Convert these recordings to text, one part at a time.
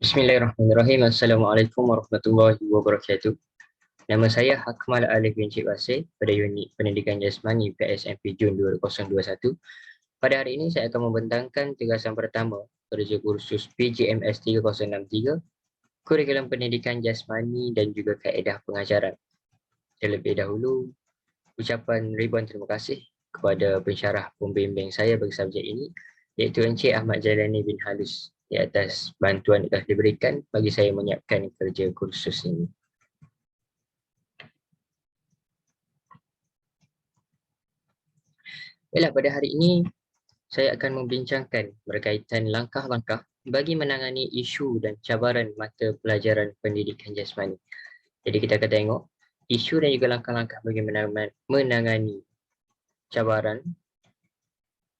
Bismillahirrahmanirrahim. Assalamualaikum warahmatullahi wabarakatuh. Nama saya Akmal Alif bin Cik Basir pada Unit Pendidikan Jasmani PSMP Jun 2021. Pada hari ini saya akan membentangkan tugasan pertama kerja kursus PJMS 3063, Kurikulum Pendidikan Jasmani dan juga Kaedah Pengajaran. Terlebih dahulu, ucapan ribuan terima kasih kepada pensyarah pembimbing saya bagi subjek ini, iaitu Encik Ahmad Jailani bin Halus, di atas bantuan yang telah diberikan bagi saya menyiapkan kerja kursus ini. Baiklah, pada hari ini saya akan membincangkan berkaitan langkah-langkah bagi menangani isu dan cabaran mata pelajaran pendidikan jasmani. Jadi kita akan tengok isu dan juga langkah-langkah bagi menangani cabaran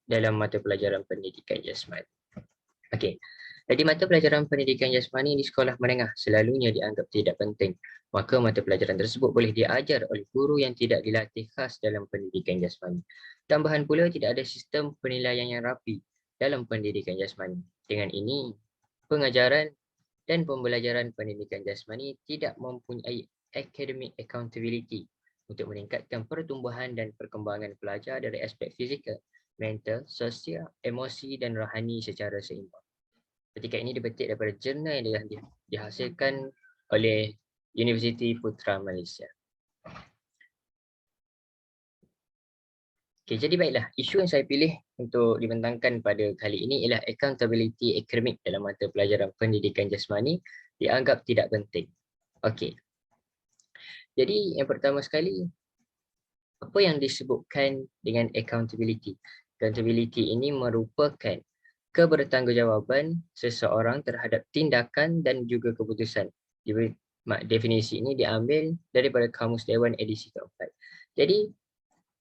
dalam mata pelajaran pendidikan jasmani. Okey. Jadi mata pelajaran pendidikan jasmani di sekolah menengah selalunya dianggap tidak penting. Maka mata pelajaran tersebut boleh diajar oleh guru yang tidak dilatih khas dalam pendidikan jasmani. Tambahan pula, tidak ada sistem penilaian yang rapi dalam pendidikan jasmani. Dengan ini, pengajaran dan pembelajaran pendidikan jasmani tidak mempunyai academic accountability untuk meningkatkan pertumbuhan dan perkembangan pelajar dari aspek fizikal, mental, sosial, emosi dan rohani secara seimbang. Ketika ini dipetik daripada jurnal yang dihasilkan oleh Universiti Putra Malaysia. Okay, jadi baiklah, isu yang saya pilih untuk dibentangkan pada kali ini ialah accountability academic dalam mata pelajaran pendidikan jasmani dianggap tidak penting. Okey. Jadi yang pertama sekali, apa yang disebutkan dengan accountability? Accountability ini merupakan kebertanggungjawaban seseorang terhadap tindakan dan juga keputusan. Definisi ini diambil daripada Kamus Dewan edisi keempat. Jadi,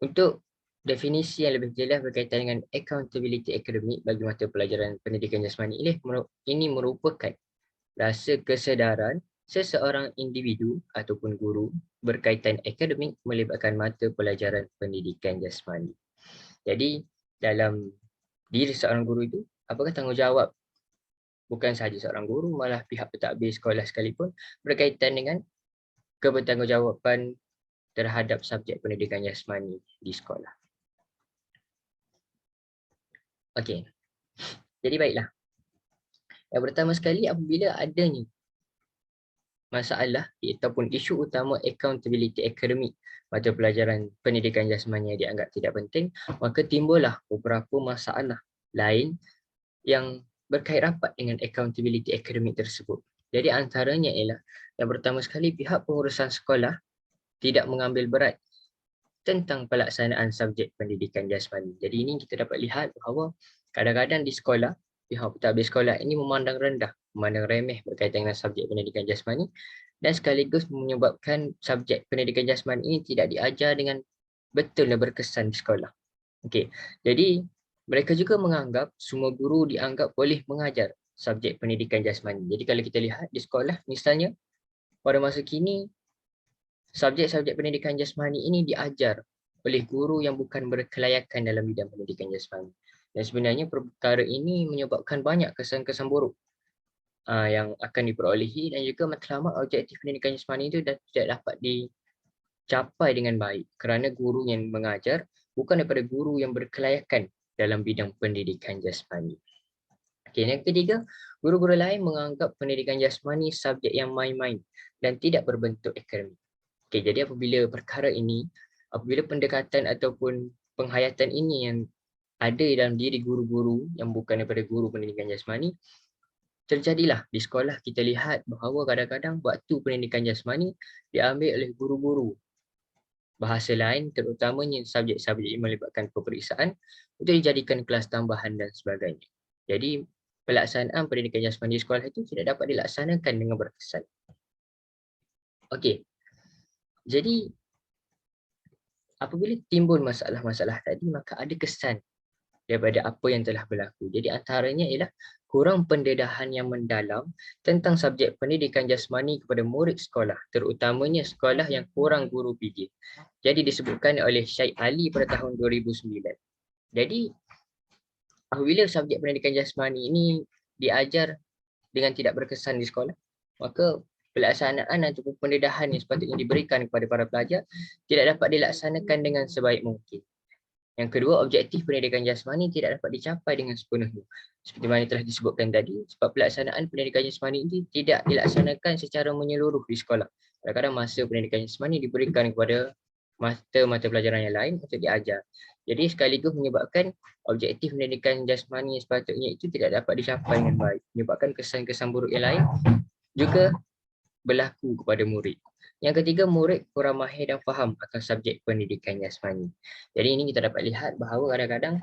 untuk definisi yang lebih jelas berkaitan dengan accountability akademik bagi mata pelajaran pendidikan jasmani ini merupakan rasa kesedaran seseorang individu ataupun guru berkaitan akademik melibatkan mata pelajaran pendidikan jasmani. Jadi, dalam diri seorang guru itu, apakah tanggungjawab bukan sahaja seorang guru, malah pihak pentadbir sekolah sekalipun berkaitan dengan kebertanggungjawaban terhadap subjek pendidikan jasmani di sekolah. Okey. Jadi baiklah. Yang pertama sekali, apabila adanya masalah ataupun isu utama accountability akademik mata pelajaran pendidikan jasmani yang dianggap tidak penting, maka timbullah beberapa masalah lain yang berkait rapat dengan accountability akademik tersebut. Jadi antaranya ialah yang pertama sekali, pihak pengurusan sekolah tidak mengambil berat tentang pelaksanaan subjek pendidikan jasmani. Jadi ini kita dapat lihat bahawa kadang-kadang di sekolah, pihak pentadbir sekolah ini memandang rendah, memandang remeh berkaitan dengan subjek pendidikan jasmani dan sekaligus menyebabkan subjek pendidikan jasmani ini tidak diajar dengan betul dan berkesan di sekolah. Okey. Jadi mereka juga menganggap semua guru dianggap boleh mengajar subjek pendidikan jasmani. Jadi kalau kita lihat di sekolah misalnya, pada masa kini subjek-subjek pendidikan jasmani ini diajar oleh guru yang bukan berkelayakan dalam bidang pendidikan jasmani. Dan sebenarnya perkara ini menyebabkan banyak kesan-kesan buruk yang akan diperolehi dan juga matlamat objektif pendidikan jasmani itu tidak dapat dicapai dengan baik kerana guru yang mengajar bukan daripada guru yang berkelayakan dalam bidang pendidikan jasmani. Okey, yang ketiga, guru-guru lain menganggap pendidikan jasmani subjek yang main-main dan tidak berbentuk akademik. Okey, jadi apabila perkara ini, apabila pendekatan ataupun penghayatan ini yang ada dalam diri guru-guru yang bukan daripada guru pendidikan jasmani, terjadilah di sekolah kita lihat bahawa kadang-kadang waktu pendidikan jasmani diambil oleh guru-guru bahasa lain, terutamanya subjek-subjek yang melibatkan peperiksaan, untuk dijadikan kelas tambahan dan sebagainya. Jadi pelaksanaan pendidikan jasmani di sekolah itu tidak dapat dilaksanakan dengan berkesan. Okey. Jadi apabila timbul masalah-masalah tadi, maka ada kesan daripada apa yang telah berlaku. Jadi antaranya ialah kurang pendedahan yang mendalam tentang subjek pendidikan jasmani kepada murid sekolah, terutamanya sekolah yang kurang guru PJ. Jadi disebutkan oleh Syed Ali pada tahun 2009. Jadi apabila subjek pendidikan jasmani ini diajar dengan tidak berkesan di sekolah, maka pelaksanaan ataupun pendedahan yang sepatutnya diberikan kepada para pelajar tidak dapat dilaksanakan dengan sebaik mungkin. Yang kedua, objektif pendidikan jasmani tidak dapat dicapai dengan sepenuhnya. Seperti mana telah disebutkan tadi, sebab pelaksanaan pendidikan jasmani ini tidak dilaksanakan secara menyeluruh di sekolah. Kadang-kadang masa pendidikan jasmani diberikan kepada mata pelajaran yang lain untuk diajar. Jadi sekaligus menyebabkan objektif pendidikan jasmani sepatutnya itu tidak dapat dicapai dengan baik. Menyebabkan kesan-kesan buruk yang lain juga berlaku kepada murid. Yang ketiga, murid kurang mahir dan faham akan subjek pendidikan jasmani. Jadi ini kita dapat lihat bahawa kadang-kadang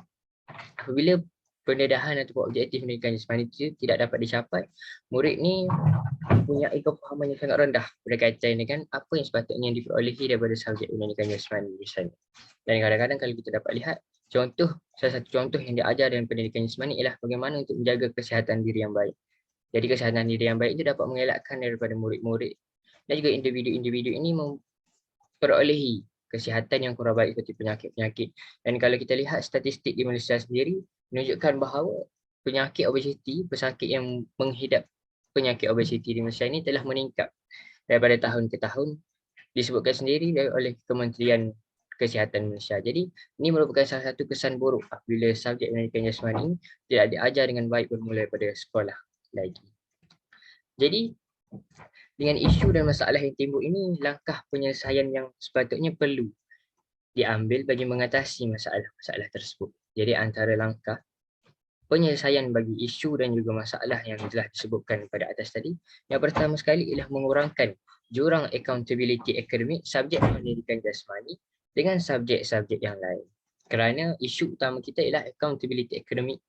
apabila pendedahan atau objektif pendidikan jasmani itu tidak dapat dicapai, murid ni mempunyai kefahaman yang sangat rendah berkaitan dengan apa yang sepatutnya diperolehi daripada subjek pendidikan jasmani misalnya. Dan kadang-kadang kalau kita dapat lihat, salah satu contoh yang diajar dalam pendidikan jasmani ialah bagaimana untuk menjaga kesihatan diri yang baik. Jadi kesihatan diri yang baik itu dapat mengelakkan daripada murid-murid dan juga individu-individu ini memperolehi kesihatan yang kurang baik seperti penyakit-penyakit. Dan kalau kita lihat statistik di Malaysia sendiri menunjukkan bahawa penyakit obesiti, pesakit yang menghidap penyakit obesiti di Malaysia ini telah meningkat daripada tahun ke tahun, disebutkan sendiri oleh Kementerian Kesihatan Malaysia. Jadi ini merupakan salah satu kesan buruk apabila subjek pendidikan jasmani tidak diajar dengan baik bermula daripada sekolah lagi. Jadi dengan isu dan masalah yang timbul ini, langkah penyelesaian yang sepatutnya perlu diambil bagi mengatasi masalah-masalah tersebut. Jadi antara langkah penyelesaian bagi isu dan juga masalah yang telah disebutkan pada atas tadi, yang pertama sekali ialah mengurangkan jurang accountability akademik subjek pendidikan jasmani dengan subjek-subjek yang lain. Kerana isu utama kita ialah accountability akademik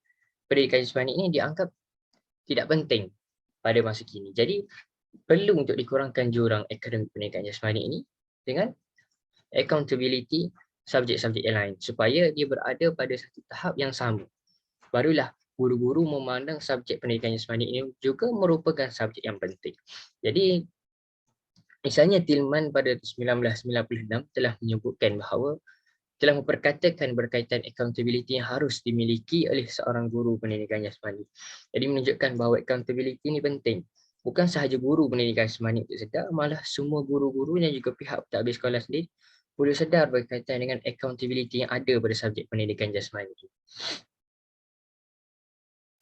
pendidikan jasmani ini dianggap tidak penting pada masa kini. Jadi perlu untuk dikurangkan jurang akademik pendidikan jasmani ini dengan accountability subjek-subjek yang lain supaya dia berada pada satu tahap yang sama. Barulah guru-guru memandang subjek pendidikan jasmani ini juga merupakan subjek yang penting. Jadi misalnya Tillman pada 1996 telah menyebutkan bahawa telah memperkatakan berkaitan accountability yang harus dimiliki oleh seorang guru pendidikan jasmani. Jadi menunjukkan bahawa accountability ini penting. Bukan sahaja guru pendidikan jasmani untuk sedar, malah semua guru-guru dan juga pihak pentadbir sekolah sendiri perlu sedar berkaitan dengan accountability yang ada pada subjek pendidikan jasmani.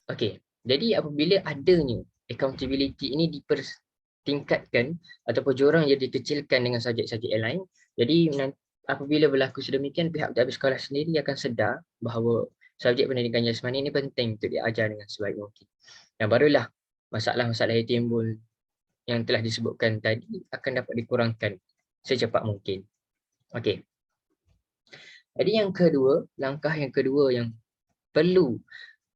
Okey, jadi apabila adanya accountability ini dipertingkatkan ataupun jurang yang dikecilkan dengan subjek-subjek yang lain, jadi apabila berlaku sedemikian, pihak pentadbir sekolah sendiri akan sedar bahawa subjek pendidikan jasmani ini penting untuk diajar dengan sebaik mungkin. Dan barulah masalah-masalah yang timbul yang telah disebutkan tadi akan dapat dikurangkan secepat mungkin. Okey. Jadi langkah yang kedua yang perlu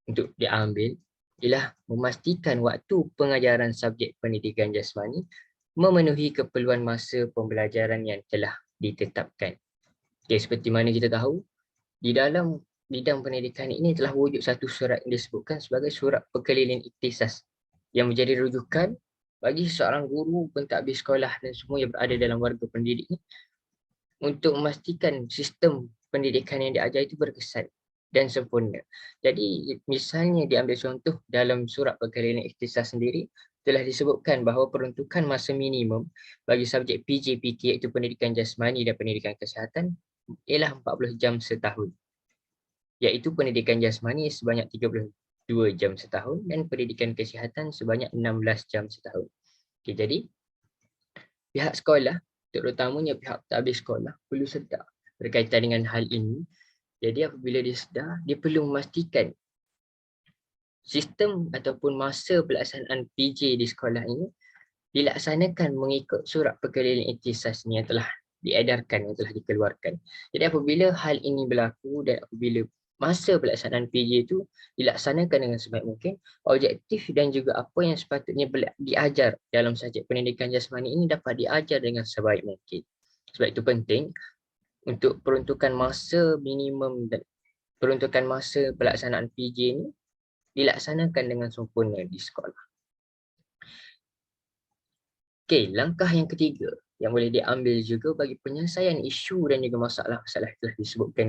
untuk diambil ialah memastikan waktu pengajaran subjek pendidikan jasmani memenuhi keperluan masa pembelajaran yang telah ditetapkan. Okay, seperti mana kita tahu, di dalam bidang pendidikan ini telah wujud satu surat yang disebutkan sebagai surat perkeliling ikhtisas yang menjadi rujukan bagi seorang guru, pentadbir sekolah dan semua yang berada dalam warga pendidik ini untuk memastikan sistem pendidikan yang diajar itu berkesan dan sempurna. Jadi misalnya diambil contoh dalam surat perkeliling ikhtisas sendiri telah disebutkan bahawa peruntukan masa minimum bagi subjek PJPT iaitu pendidikan jasmani dan pendidikan kesihatan ialah 40 jam setahun. Iaitu pendidikan jasmani sebanyak 32 jam setahun dan pendidikan kesihatan sebanyak 16 jam setahun. Okay, jadi pihak sekolah, terutamanya pihak pentadbir sekolah perlu sedar berkaitan dengan hal ini. Jadi apabila dia sedar, dia perlu memastikan sistem ataupun masa pelaksanaan PJ di sekolah ini dilaksanakan mengikut surat perkeliling ikhtisas yang telah diedarkan, yang telah dikeluarkan. Jadi apabila hal ini berlaku dan apabila masa pelaksanaan PJ itu dilaksanakan dengan sebaik mungkin, objektif dan juga apa yang sepatutnya diajar dalam subjek pendidikan jasmani ini dapat diajar dengan sebaik mungkin. Sebab itu penting untuk peruntukan masa minimum dan peruntukan masa pelaksanaan PJ ini dilaksanakan dengan sempurna di sekolah. Okey, langkah yang ketiga yang boleh diambil juga bagi penyelesaian isu dan juga masalah-masalah yang telah disebutkan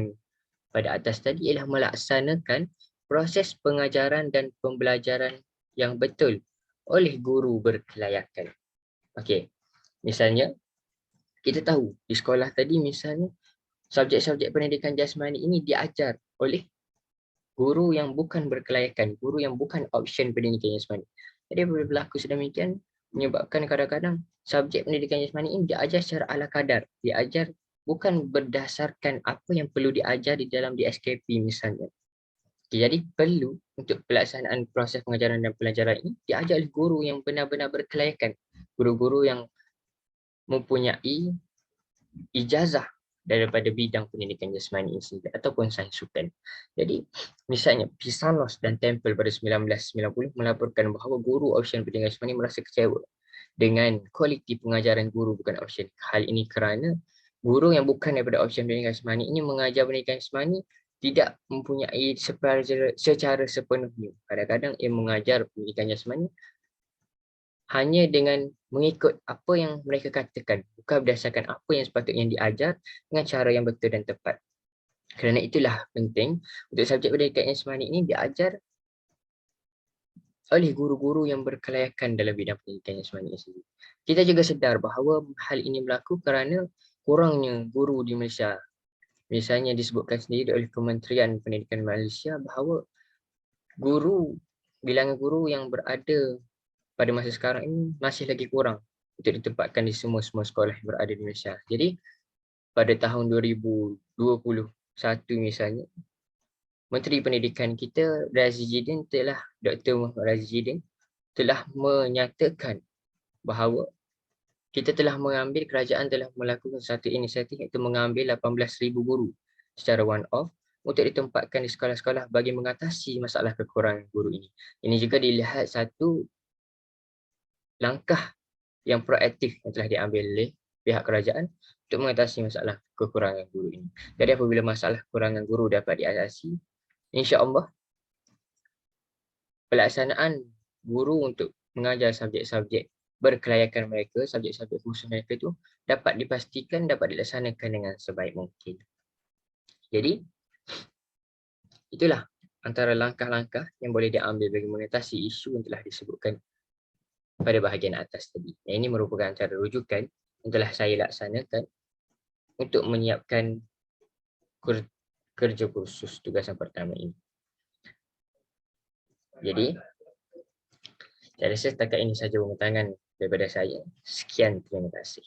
pada atas tadi ialah melaksanakan proses pengajaran dan pembelajaran yang betul oleh guru berkelayakan. Okey, misalnya kita tahu di sekolah tadi misalnya subjek-subjek pendidikan jasmani ini diajar oleh guru yang bukan berkelayakan, guru yang bukan option pendidikan jasmani. Jadi apabila berlaku sedemikian menyebabkan kadang-kadang subjek pendidikan jasmani ini diajar secara ala kadar, diajar bukan berdasarkan apa yang perlu diajar di dalam DSKP misalnya. Jadi perlu untuk pelaksanaan proses pengajaran dan pelajaran ini diajar oleh guru yang benar-benar berkelayakan, guru-guru yang mempunyai ijazah daripada bidang pendidikan jasmani ini sendiri ataupun sains sukan. Jadi misalnya Pisanos dan Temple pada 1990 melaporkan bahawa guru option pendidikan jasmani merasa kecewa dengan kualiti pengajaran guru bukan option. Hal ini kerana guru yang bukan daripada option pendidikan jasmani ini mengajar pendidikan jasmani tidak mempunyai secara sepenuhnya. Kadang-kadang ia mengajar pendidikan jasmani hanya dengan mengikut apa yang mereka katakan, bukan berdasarkan apa yang sepatutnya diajar dengan cara yang betul dan tepat. Kerana itulah penting untuk subjek pendidikan jasmani ini diajar oleh guru-guru yang berkelayakan dalam bidang pendidikan jasmani sendiri. Kita juga sedar bahawa hal ini berlaku kerana kurangnya guru di Malaysia. Misalnya disebutkan sendiri oleh Kementerian Pendidikan Malaysia bahawa bilangan guru yang berada pada masa sekarang ini masih lagi kurang untuk ditempatkan di semua sekolah yang berada di Malaysia. Jadi pada tahun 2021 misalnya, Menteri Pendidikan kita Dr. Muhammad Razi Jidin telah menyatakan bahawa kerajaan telah melakukan satu inisiatif iaitu mengambil 18,000 guru secara one off untuk ditempatkan di sekolah-sekolah bagi mengatasi masalah kekurangan guru ini. Ini juga dilihat satu langkah yang proaktif yang telah diambil oleh pihak kerajaan untuk mengatasi masalah kekurangan guru ini. Jadi apabila masalah kekurangan guru dapat diatasi, insya-Allah pelaksanaan guru untuk mengajar subjek-subjek berkelayakan mereka, subjek-subjek khusus mereka itu dapat dipastikan dapat dilaksanakan dengan sebaik mungkin. Jadi itulah antara langkah-langkah yang boleh diambil bagi mengatasi isu yang telah disebutkan pada bahagian atas tadi. Yang ini merupakan antara rujukan yang telah saya laksanakan untuk menyiapkan kerja kursus tugasan pertama ini. Jadi, saya rasa setakat ini sahaja pemutaran daripada saya. Sekian, terima kasih.